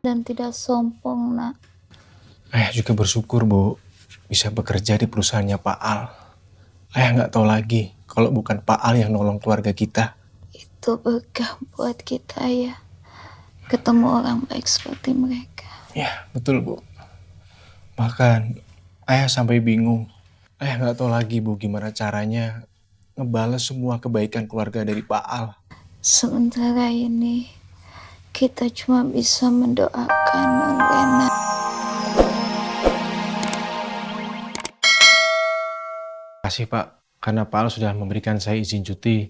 dan tidak sombong, Nak. Ayah juga bersyukur, Bu, bisa bekerja di perusahaannya Pak Al. Ayah nggak tahu lagi kalau bukan Pak Al yang nolong keluarga kita. Itu berkah buat kita ya, ketemu orang baik seperti mereka. Ya, betul, Bu. Bahkan ayah sampai bingung. Ayah nggak tahu lagi, Bu, gimana caranya ngebales semua kebaikan keluarga dari Pak Al. Sementara ini kita cuma bisa mendoakan Nong Rena. Terima kasih, Pak, karena Pak Al sudah memberikan saya izin cuti.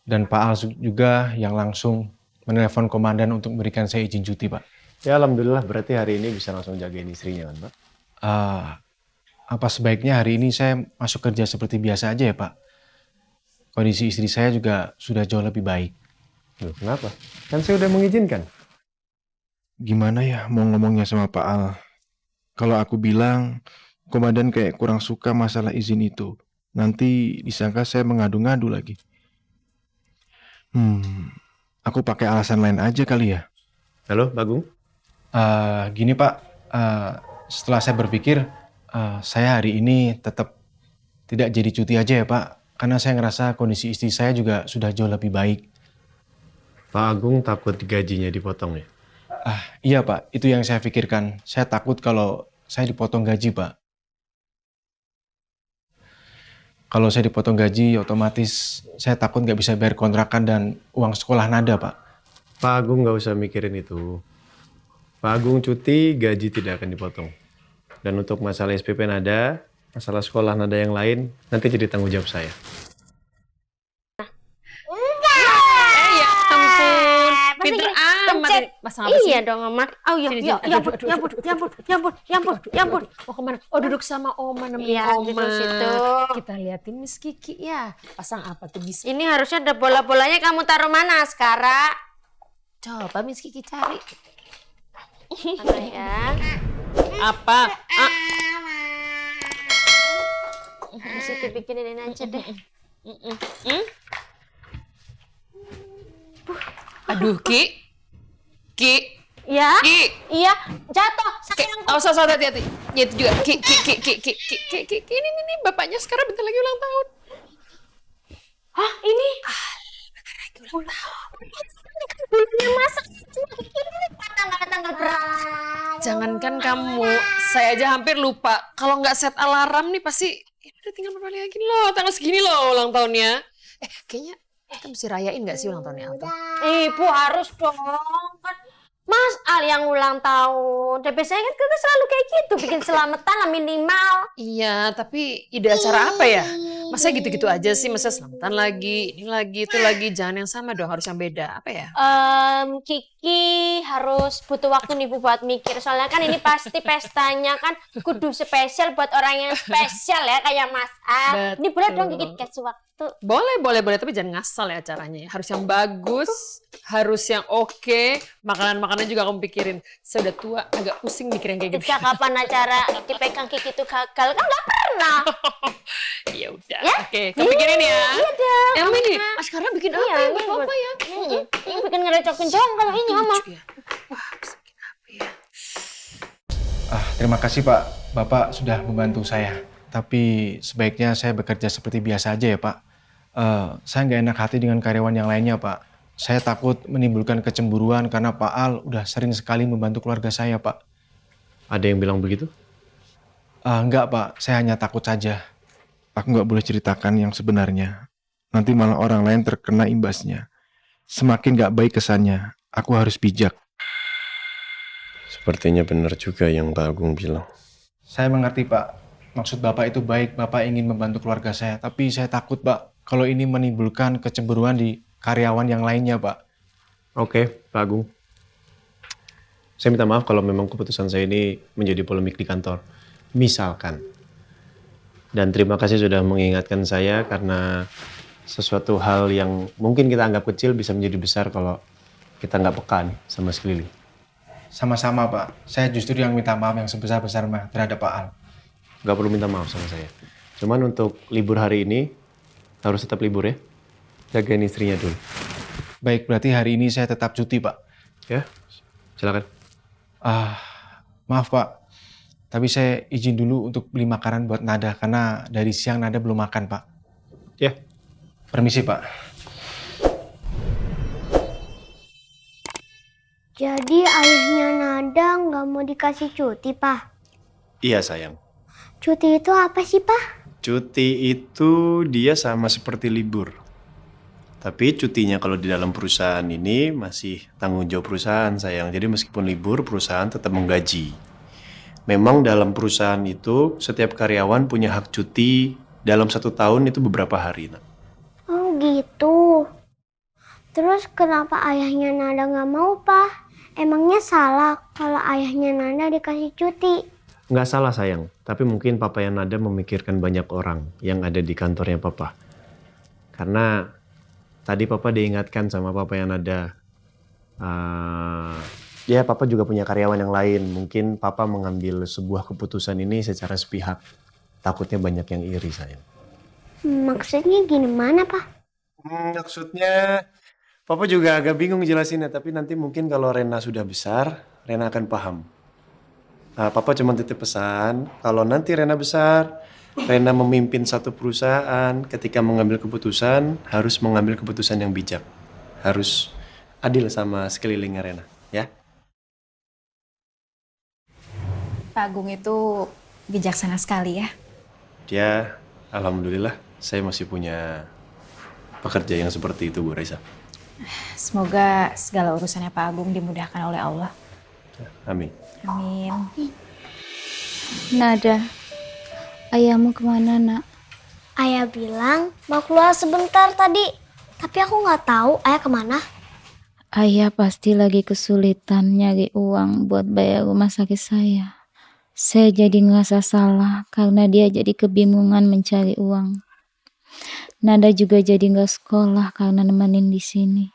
Dan Pak Al juga yang langsung menelepon komandan untuk memberikan saya izin cuti, Pak. Ya alhamdulillah, berarti hari ini bisa langsung jagain istrinya kan, Pak? Apa sebaiknya hari ini saya masuk kerja seperti biasa aja ya, Pak? Kondisi istri saya juga sudah jauh lebih baik. Loh, kenapa? Kan saya udah mengizinkan. Gimana ya mau ngomongnya sama Pak Al? Kalau aku bilang, komandan kayak kurang suka masalah izin itu. Nanti disangka saya mengadu-ngadu lagi. Aku pakai alasan lain aja kali ya. Halo, Bagung? Gini Pak, setelah saya berpikir, saya hari ini tetap tidak jadi cuti aja ya Pak. Karena saya ngerasa kondisi istri saya juga sudah jauh lebih baik. Pak Agung takut gajinya dipotong ya? Iya Pak, itu yang saya pikirkan. Saya takut kalau saya dipotong gaji Pak. Kalau saya dipotong gaji, otomatis saya takut nggak bisa bayar kontrakan dan uang sekolah Nada Pak. Pak Agung nggak usah mikirin itu. Pak Agung cuti, gaji tidak akan dipotong. Dan untuk masalah SPP Nada, masalah sekolah Nada yang lain, nanti jadi tanggung jawab saya. Ya ampun, pinter amat. Pasang apa sih? Iya dong, Mama. Oh iya, Sini, ya sini. Aduh, aduh. ya ampun. Mau kemana? Oh, duduk sama Oma, nemenin Iya, Oma. duduk situ. Kita liatin Miss Kiki ya. Pasang apa tuh Miss? Ini harusnya ada bola-bolanya, kamu taruh mana sekarang? Coba Miss Kiki cari. Mana ya? Apa? Masih dibikinin ini aja deh. Aduh, Ki. Ki. Ya? Ki. Iya, jatuh. Ki. Awas, hati-hati. Ya itu juga. Ki. Ini bapaknya sekarang bentar lagi ulang tahun. Hah, ini? Bentar lagi ulang tahun. Bulunya masak. Tanggal berat. Jangankan kamu, saya aja hampir lupa. Kalau nggak set alarm nih pasti ini udah tinggal beberapa hari lagi loh, tanggal segini loh ulang tahunnya. Kayaknya kita mesti rayain nggak sih ulang tahunnya Alto? Ibu harus dong. Kan Mas Al yang ulang tahun. Dan biasanya kan kita selalu kayak gitu, bikin selamatan lah minimal. Iya, tapi ide acara apa ya? Masa gitu-gitu aja sih, masa selamatan lagi, ini lagi, itu lagi. Jangan yang sama dong, harus yang beda. Apa ya? Kiki harus butuh waktu nih Bu buat mikir. Soalnya kan ini pasti pestanya kan kudu spesial buat orang yang spesial ya kayak Mas Al. Ini boleh dong Kiki kasih waktu. Boleh, tapi jangan ngasal ya acaranya. Harus yang bagus, harus yang oke. Makanan-makanannya juga kamu pikirin. Saya udah tua, agak pusing mikirin kayak gitu. Sejak kapan acara dipegang Kiki itu gagal? Kan nggak pernah. Ya udah, Ya? oke. Kamu pikirin ya. Iya dong. Yang ini, sekarang bikin apa ya? Buat apa ya? Ini bikin ngerecokin doang kalau ini Mama. Wah, bisa bikin apa ya? Terima kasih Pak, Bapak sudah membantu saya. Tapi sebaiknya saya bekerja seperti biasa aja ya Pak. Saya nggak enak hati dengan karyawan yang lainnya Pak. Saya takut menimbulkan kecemburuan karena Pak Al udah sering sekali membantu keluarga saya Pak. Ada yang bilang begitu? Enggak Pak, saya hanya takut saja. Aku nggak boleh ceritakan yang sebenarnya. Nanti malah orang lain terkena imbasnya. Semakin nggak baik kesannya, aku harus bijak. Sepertinya benar juga yang Pak Agung bilang. Saya mengerti Pak, maksud Bapak itu baik, Bapak ingin membantu keluarga saya. Tapi saya takut Pak, kalau ini menimbulkan kecemburuan di karyawan yang lainnya Pak. Oke, Pak Agung. Saya minta maaf kalau memang keputusan saya ini menjadi polemik di kantor. Misalkan. Dan terima kasih sudah mengingatkan saya karena sesuatu hal yang mungkin kita anggap kecil bisa menjadi besar kalau kita nggak peka nih sama sekeliling. Sama-sama Pak, saya justru yang minta maaf yang sebesar-besarnya terhadap Pak Al. Nggak perlu minta maaf sama saya. Cuman untuk libur hari ini harus tetap libur ya. Jagain istrinya dulu. Baik, berarti hari ini saya tetap cuti Pak. Ya, Silakan. Ah, maaf Pak, tapi saya izin dulu untuk beli makanan buat Nada karena dari siang Nada belum makan Pak. Ya. Permisi Pak. Jadi ayahnya Nada nggak mau dikasih cuti, Pak? Iya sayang. Cuti itu apa sih, Pak? Cuti itu dia sama seperti libur. Tapi cutinya kalau di dalam perusahaan ini masih tanggung jawab perusahaan sayang. Jadi meskipun libur, perusahaan tetap menggaji. Memang dalam perusahaan itu setiap karyawan punya hak cuti dalam 1 tahun itu beberapa hari. Nak. Oh gitu. Terus kenapa ayahnya Nada nggak mau, Pak? Emangnya salah kalau ayahnya Nada dikasih cuti? Nggak salah sayang, tapi mungkin papa yang Nada memikirkan banyak orang yang ada di kantornya papa. Karena tadi papa diingatkan sama papa yang Nada. Ya papa juga punya karyawan yang lain. Mungkin papa mengambil sebuah keputusan ini secara sepihak. Takutnya banyak yang iri sayang. Maksudnya gimana, Pak? Maksudnya papa juga agak bingung jelasinnya. Tapi nanti mungkin kalau Rena sudah besar, Rena akan paham. Papa cuma titip pesan, kalau nanti Rena besar, Rena memimpin satu perusahaan, ketika mengambil keputusan, harus mengambil keputusan yang bijak. Harus adil sama sekelilingnya Rena, ya? Pak Agung itu bijaksana sekali ya. Ya, alhamdulillah, saya masih punya pekerja yang seperti itu, Bu Raisa. Semoga segala urusannya Pak Agung dimudahkan oleh Allah. Amin. Amin. Nada, ayahmu kemana nak? Ayah bilang mau keluar sebentar tadi. Tapi aku nggak tahu ayah kemana. Ayah pasti lagi kesulitan nyari uang buat bayar rumah sakit saya. Saya jadi ngerasa salah karena dia jadi kebingungan mencari uang. Nada juga jadi nggak sekolah karena nemenin di sini.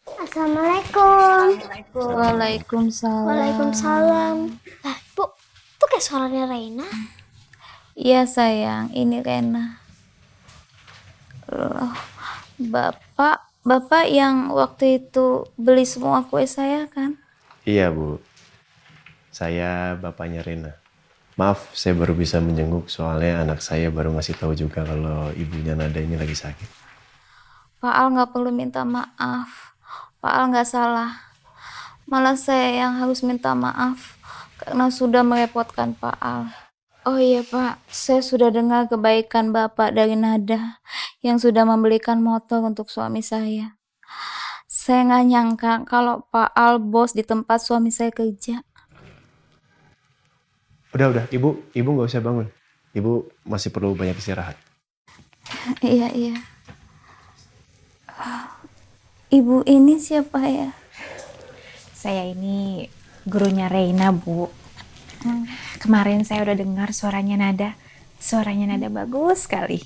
Assalamualaikum. Waalaikumsalam. Waalaikumsalam. Lah, Bu, itu kayak suaranya Reina. Iya sayang, ini Rena. Loh, Bapak yang waktu itu beli semua kue saya kan? Iya, Bu. Saya bapaknya Rena. Maaf, saya baru bisa menjenguk soalnya anak saya baru ngasih tahu juga kalau ibunya Nada ini lagi sakit. Pak Al nggak perlu minta maaf. Pak Al nggak salah. Malah saya yang harus minta maaf karena sudah merepotkan Pak Al. Oh iya Pak, saya sudah dengar kebaikan Bapak dari Nada yang sudah membelikan motor untuk suami saya. Saya nggak nyangka kalau Pak Al bos di tempat suami saya kerja. Udah, Ibu nggak usah bangun. Ibu masih perlu banyak istirahat. Iya. Ibu ini siapa ya? Saya ini gurunya Reina, Bu. Kemarin saya udah dengar suaranya Nada. Suaranya Nada bagus sekali.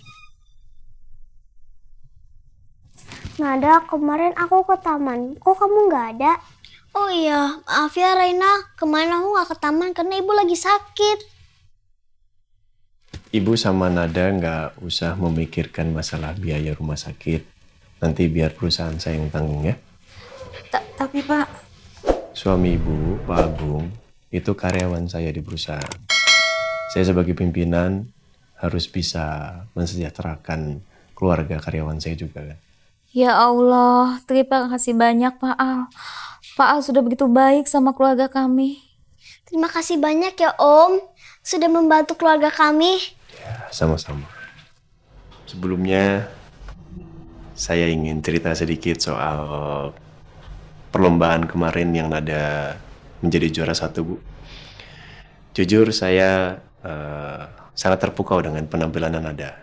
Nada, kemarin aku ke taman. Kok kamu nggak ada? Oh iya, maaf ya Reina. Kemarin aku nggak ke taman karena ibu lagi sakit. Ibu sama Nada nggak usah memikirkan masalah biaya rumah sakit. Nanti biar perusahaan saya yang tanggung ya. Tapi Pak, Suami Ibu, Pak Agung, itu karyawan saya di perusahaan. Saya sebagai pimpinan harus bisa mensejahterakan keluarga karyawan saya juga kan. ya Allah, terima kasih banyak Pak Al. Pak Al sudah begitu baik sama keluarga kami. Terima kasih banyak ya Om. Sudah membantu keluarga kami. Ya, sama-sama. Sebelumnya, saya ingin cerita sedikit soal perlombaan kemarin yang Nada menjadi juara 1, Bu. Jujur, saya sangat terpukau dengan penampilan Nada.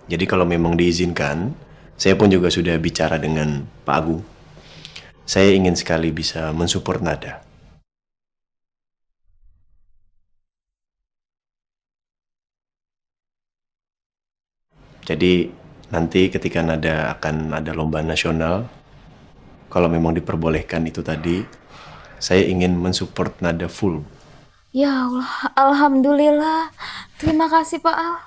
Jadi kalau memang diizinkan, saya pun juga sudah bicara dengan Pak Agung. Saya ingin sekali bisa mensupport Nada. Jadi nanti ketika Nada akan ada lomba nasional, kalau memang diperbolehkan itu tadi, saya ingin mensupport Nada full. Ya Allah, alhamdulillah. Terima kasih Pak Al.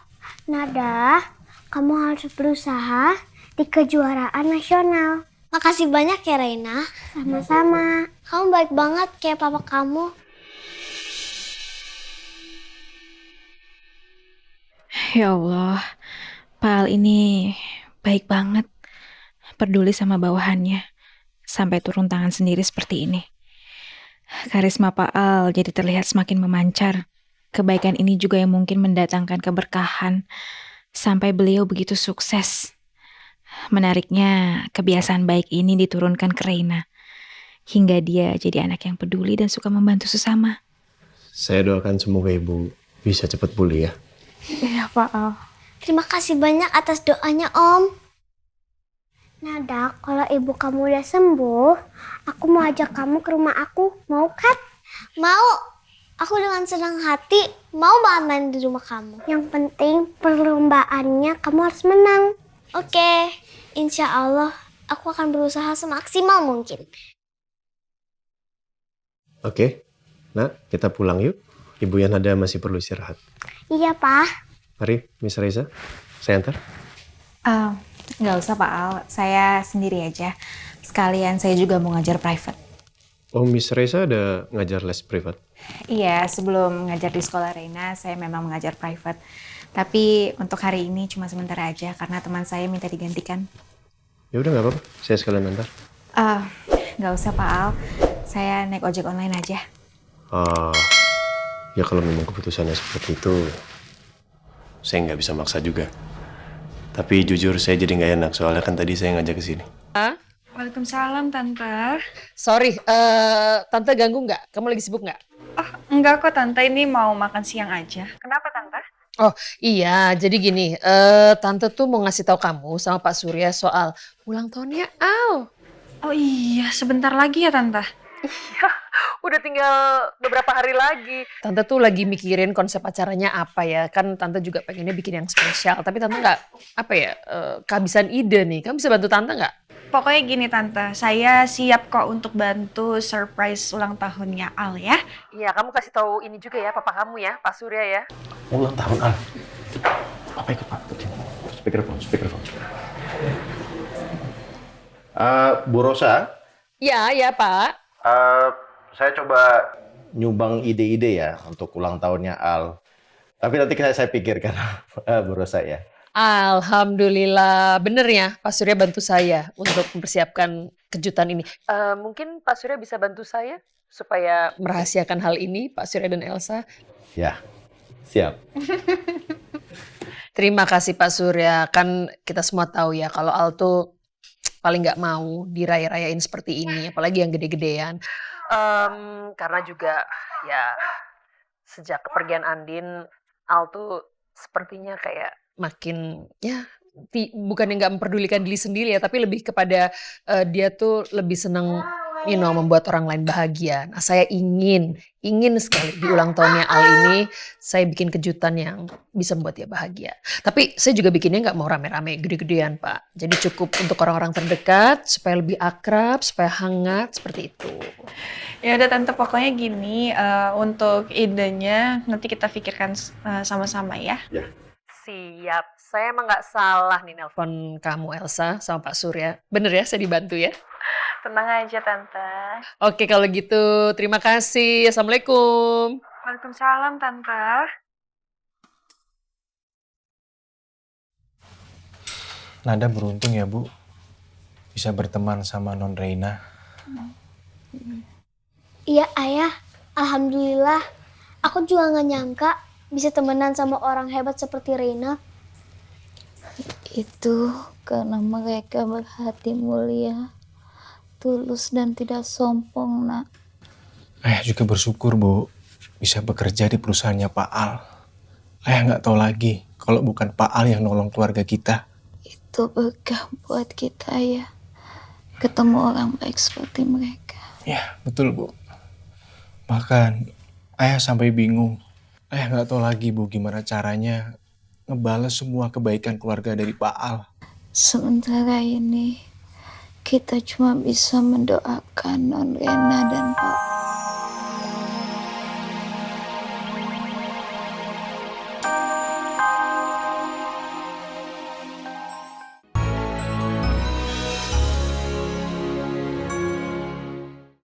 Nada, kamu harus berusaha di kejuaraan nasional. Makasih banyak ya Reina. Sama-sama. Kamu baik banget kayak papa kamu. Ya Allah, Pak Al ini baik banget. Peduli sama bawahannya. Sampai turun tangan sendiri seperti ini. Karisma Pak Al jadi terlihat semakin memancar. Kebaikan ini juga yang mungkin mendatangkan keberkahan. Sampai beliau begitu sukses. Menariknya, kebiasaan baik ini diturunkan ke Reina. Hingga dia jadi anak yang peduli dan suka membantu sesama. Saya doakan semoga ibu bisa cepat pulih ya. Iya Pak Al. Terima kasih banyak atas doanya Om. Nada, kalau ibu kamu udah sembuh, aku mau ajak kamu ke rumah aku. Mau kan? Mau. Aku dengan senang hati mau banget main di rumah kamu. Yang penting perlombaannya kamu harus menang. Oke, insya Allah aku akan berusaha semaksimal mungkin. Oke, nak kita pulang yuk. Ibu yang ada masih perlu istirahat. Iya, Pak. Mari, Miss Reza, saya antar. Nggak usah Pak Al, saya sendiri aja. Sekalian saya juga mau ngajar private. Oh, Miss Reza ada ngajar les privat? Iya, sebelum ngajar di sekolah Reina, saya memang mengajar private. Tapi untuk hari ini cuma sebentar aja, karena teman saya minta digantikan. Ya udah nggak apa-apa, saya sekalian antar. Nggak usah Pak Al, saya naik ojek online aja. Ya kalau memang keputusannya seperti itu, saya nggak bisa maksa juga. Tapi jujur saya jadi nggak enak, soalnya kan tadi saya ngajak ke sini. Waalaikumsalam, Tante. Sorry, Tante ganggu nggak? Kamu lagi sibuk nggak? Oh, enggak kok, Tante. Ini mau makan siang aja. Kenapa, Tante? Oh iya, jadi gini, Tante tuh mau ngasih tahu kamu sama Pak Surya soal ulang tahunnya Al. Oh iya, sebentar lagi ya, Tante. Iya, udah tinggal beberapa hari lagi. Tante tuh lagi mikirin konsep acaranya apa ya. Kan Tante juga pengennya bikin yang spesial. Tapi Tante nggak, kehabisan ide nih. Kamu bisa bantu Tante nggak? Pokoknya gini, Tante. Saya siap kok untuk bantu surprise ulang tahunnya Al ya. Iya, kamu kasih tahu ini juga ya, papa kamu ya, Pak Surya ya. Ulang tahun Al. Apa ikut Pak? Speakerphone. Bu Rosa, Ya Pak. saya coba nyumbang ide-ide ya untuk ulang tahunnya Al. Tapi nanti saya pikirkan, Bu Rosa ya. Alhamdulillah, bener ya Pak Surya bantu saya untuk mempersiapkan kejutan ini. Mungkin Pak Surya bisa bantu saya supaya merahasiakan hal ini, Pak Surya dan Elsa. Ya, siap. Terima kasih Pak Surya, kan kita semua tahu ya kalau Al tuh paling nggak mau diraya-rayain seperti ini, apalagi yang gede-gedean. Karena juga ya sejak kepergian Andin, Al tuh sepertinya kayak makin ya bukan yang nggak memperdulikan diri sendiri ya, tapi lebih kepada dia tuh lebih seneng membuat orang lain bahagia. Nah, saya ingin sekali di ulang tahunnya Al ini saya bikin kejutan yang bisa membuat dia bahagia. Tapi saya juga bikinnya nggak mau rame-rame gede-gedean Pak. Jadi cukup untuk orang-orang terdekat supaya lebih akrab, supaya hangat seperti itu. Ya udah, Tante. Pokoknya gini, untuk idenya nanti kita pikirkan sama-sama ya. Siap, saya emang nggak salah nih nelpon kamu Elsa sama Pak Surya. Bener ya, saya dibantu ya. Tenang aja, Tante. Oke kalau gitu, terima kasih. Assalamualaikum. Waalaikumsalam, Tante. Nada beruntung ya Bu, bisa berteman sama Non Reina. Iya, Ayah. Alhamdulillah. Aku juga gak nyangka bisa temenan sama orang hebat seperti Reina. Itu karena mereka berhati mulia, tulus dan tidak sombong, Nak. Ayah juga bersyukur Bu, bisa bekerja di perusahaannya Pak Al. Ayah nggak tahu lagi kalau bukan Pak Al yang nolong keluarga kita. Itu berkah buat kita ya, ketemu orang baik seperti mereka. Ya betul Bu. Bahkan Ayah sampai bingung. Ayah nggak tahu lagi Bu gimana caranya ngebales semua kebaikan keluarga dari Pak Al. Sementara ini kita cuma bisa mendoakan Non Rena dan Pak